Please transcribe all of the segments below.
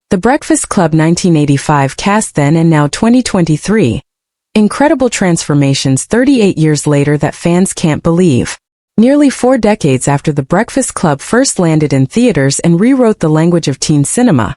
The Breakfast Club 1985 cast then and now 2023. Incredible transformations 38 years later that fans can't believe. Nearly 4 decades after The Breakfast Club first landed in theaters and rewrote the language of teen cinema,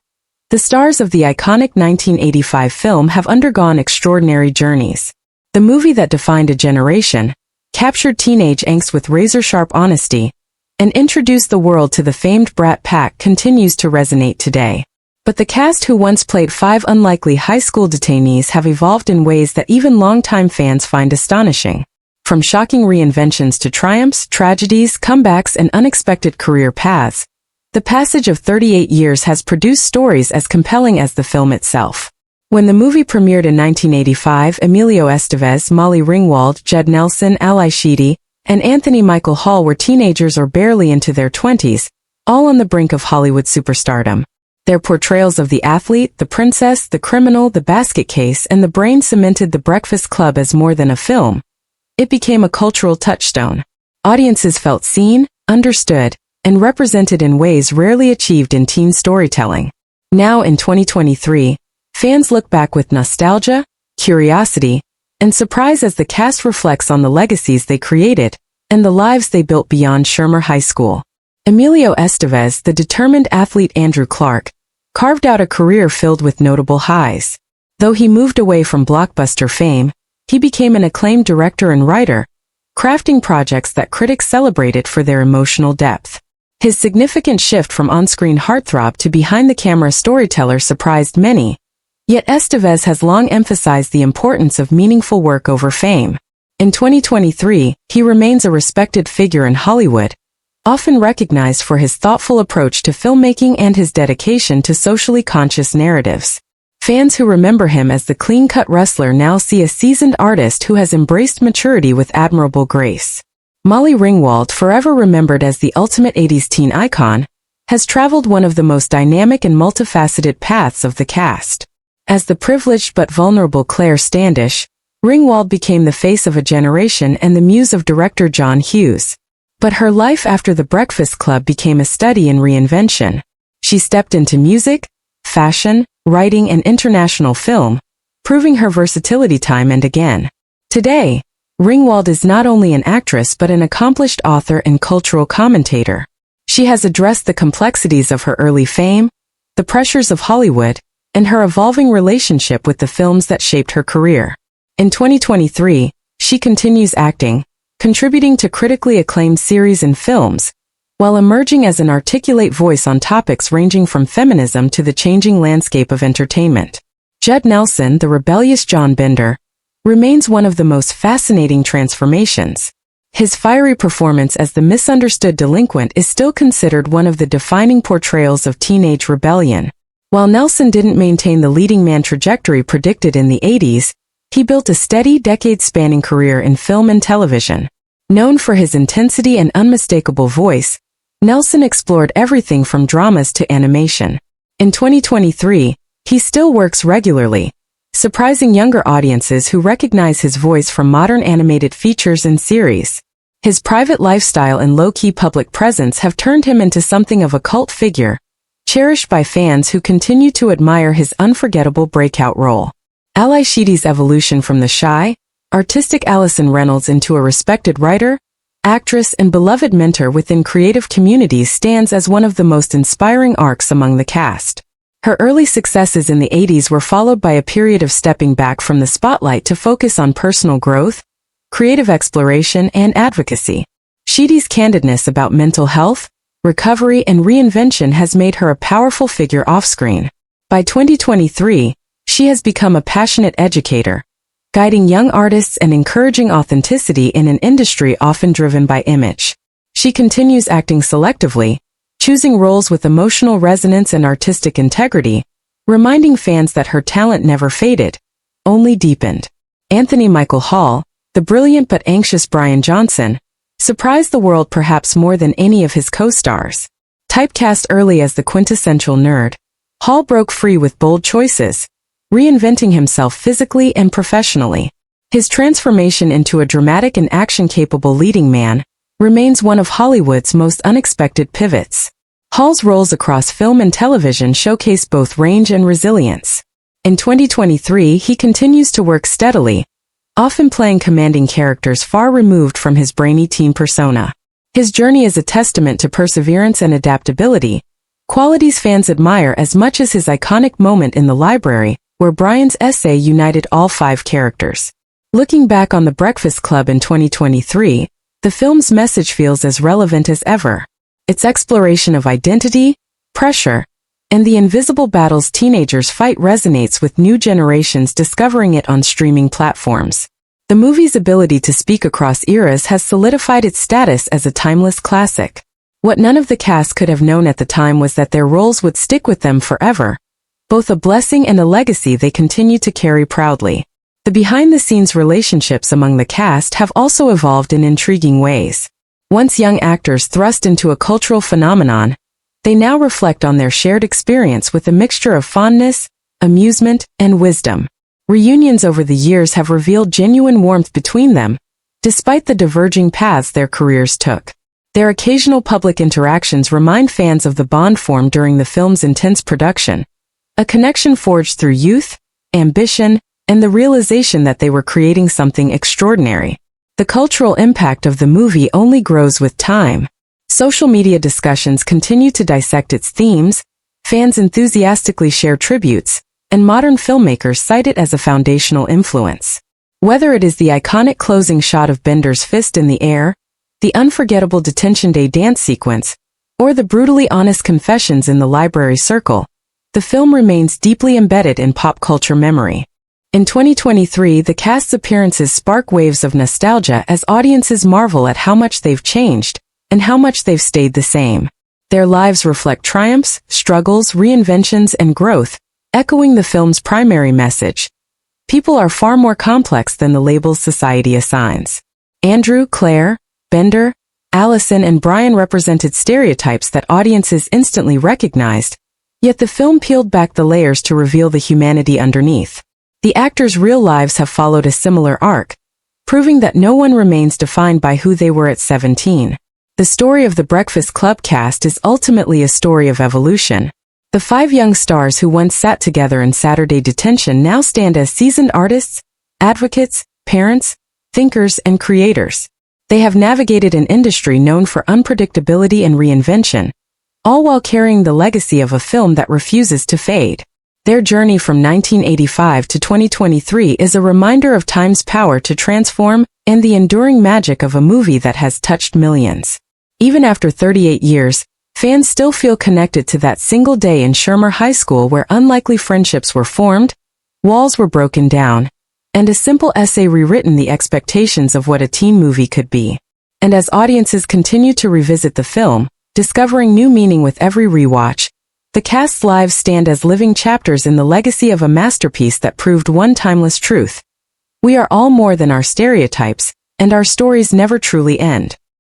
the stars of the iconic 1985 film have undergone extraordinary journeys. The movie that defined a generation, captured teenage angst with razor-sharp honesty, and introduced the world to the famed Brat Pack continues to resonate today. But the cast who once played 5 unlikely high school detainees have evolved in ways that even longtime fans find astonishing. From shocking reinventions to triumphs, tragedies, comebacks, and unexpected career paths, the passage of 38 years has produced stories as compelling as the film itself. When the movie premiered in 1985, Emilio Estevez, Molly Ringwald, Judd Nelson, Ally Sheedy, and Anthony Michael Hall were teenagers or barely into their 20s, all on the brink of Hollywood superstardom. Their portrayals of the athlete, the princess, the criminal, the basket case, and the brain cemented The Breakfast Club as more than a film. It became a cultural touchstone. Audiences felt seen, understood, and represented in ways rarely achieved in teen storytelling. Now in 2023, fans look back with nostalgia, curiosity, and surprise as the cast reflects on the legacies they created and the lives they built beyond Shermer High School. Emilio Estevez, the determined athlete Andrew Clark, carved out a career filled with notable highs. Though he moved away from blockbuster fame, he became an acclaimed director and writer, crafting projects that critics celebrated for their emotional depth. His significant shift from on-screen heartthrob to behind-the-camera storyteller surprised many, yet Estevez has long emphasized the importance of meaningful work over fame. In 2023, he remains a respected figure in Hollywood, often recognized for his thoughtful approach to filmmaking and his dedication to socially conscious narratives. Fans who remember him as the clean-cut wrestler now see a seasoned artist who has embraced maturity with admirable grace. Molly Ringwald, forever remembered as the ultimate 80s teen icon, has traveled one of the most dynamic and multifaceted paths of the cast. As the privileged but vulnerable Claire Standish, Ringwald became the face of a generation and the muse of director John Hughes. But her life after The Breakfast Club became a study in reinvention. She stepped into music, fashion, writing, and international film, proving her versatility time and again. Today, Ringwald is not only an actress but an accomplished author and cultural commentator. She has addressed the complexities of her early fame, the pressures of Hollywood, and her evolving relationship with the films that shaped her career. In 2023, she continues acting, contributing to critically acclaimed series and films, while emerging as an articulate voice on topics ranging from feminism to the changing landscape of entertainment. Judd Nelson, the rebellious John Bender, remains one of the most fascinating transformations. His fiery performance as the misunderstood delinquent is still considered one of the defining portrayals of teenage rebellion. While Nelson didn't maintain the leading man trajectory predicted in the 80s, he built a steady, decade-spanning career in film and television. Known for his intensity and unmistakable voice, Nelson explored everything from dramas to animation. In 2023, he still works regularly, surprising younger audiences who recognize his voice from modern animated features and series. His private lifestyle and low-key public presence have turned him into something of a cult figure, cherished by fans who continue to admire his unforgettable breakout role. Ally Sheedy's evolution from the shy, artistic Allison Reynolds into a respected writer, actress, and beloved mentor within creative communities stands as one of the most inspiring arcs among the cast. Her early successes in the 80s were followed by a period of stepping back from the spotlight to focus on personal growth, creative exploration, and advocacy. Sheedy's candidness about mental health, recovery, and reinvention has made her a powerful figure off-screen. By 2023, she has become a passionate educator, guiding young artists and encouraging authenticity in an industry often driven by image. She continues acting selectively, choosing roles with emotional resonance and artistic integrity, reminding fans that her talent never faded, only deepened. Anthony Michael Hall, the brilliant but anxious Brian Johnson, surprised the world perhaps more than any of his co-stars. Typecast early as the quintessential nerd, Hall broke free with bold choices, reinventing himself physically and professionally. His transformation into a dramatic and action-capable leading man remains one of Hollywood's most unexpected pivots. Hall's roles across film and television showcase both range and resilience. In 2023, he continues to work steadily, often playing commanding characters far removed from his brainy teen persona. His journey is a testament to perseverance and adaptability, qualities fans admire as much as his iconic moment in the library, where Brian's essay united all 5 characters. Looking back on The Breakfast Club in 2023, the film's message feels as relevant as ever. Its exploration of identity, pressure, and the invisible battles teenagers fight resonates with new generations discovering it on streaming platforms. The movie's ability to speak across eras has solidified its status as a timeless classic. What none of the cast could have known at the time was that their roles would stick with them forever, both a blessing and a legacy they continue to carry proudly. The behind-the-scenes relationships among the cast have also evolved in intriguing ways. Once young actors thrust into a cultural phenomenon, they now reflect on their shared experience with a mixture of fondness, amusement, and wisdom. Reunions over the years have revealed genuine warmth between them, despite the diverging paths their careers took. Their occasional public interactions remind fans of the bond formed during the film's intense production, a connection forged through youth, ambition, and the realization that they were creating something extraordinary. The cultural impact of the movie only grows with time. Social media discussions continue to dissect its themes, fans enthusiastically share tributes, and modern filmmakers cite it as a foundational influence. Whether it is the iconic closing shot of Bender's fist in the air, the unforgettable Detention Day dance sequence, or the brutally honest confessions in the library circle, the film remains deeply embedded in pop culture memory. In 2023, the cast's appearances spark waves of nostalgia as audiences marvel at how much they've changed and how much they've stayed the same. Their lives reflect triumphs, struggles, reinventions, and growth, echoing the film's primary message. People are far more complex than the labels society assigns. Andrew, Claire, Bender, Allison, and Brian represented stereotypes that audiences instantly recognized, yet the film peeled back the layers to reveal the humanity underneath. The actors' real lives have followed a similar arc, proving that no one remains defined by who they were at 17. The story of the Breakfast Club cast is ultimately a story of evolution. The 5 young stars who once sat together in Saturday detention now stand as seasoned artists, advocates, parents, thinkers, and creators. They have navigated an industry known for unpredictability and reinvention, all while carrying the legacy of a film that refuses to fade. Their journey from 1985 to 2023 is a reminder of time's power to transform and the enduring magic of a movie that has touched millions. Even after 38 years, fans still feel connected to that single day in Shermer High School where unlikely friendships were formed, walls were broken down, and a simple essay rewritten the expectations of what a teen movie could be. And as audiences continue to revisit the film, discovering new meaning with every rewatch, the cast's lives stand as living chapters in the legacy of a masterpiece that proved one timeless truth. We are all more than our stereotypes, and our stories never truly end.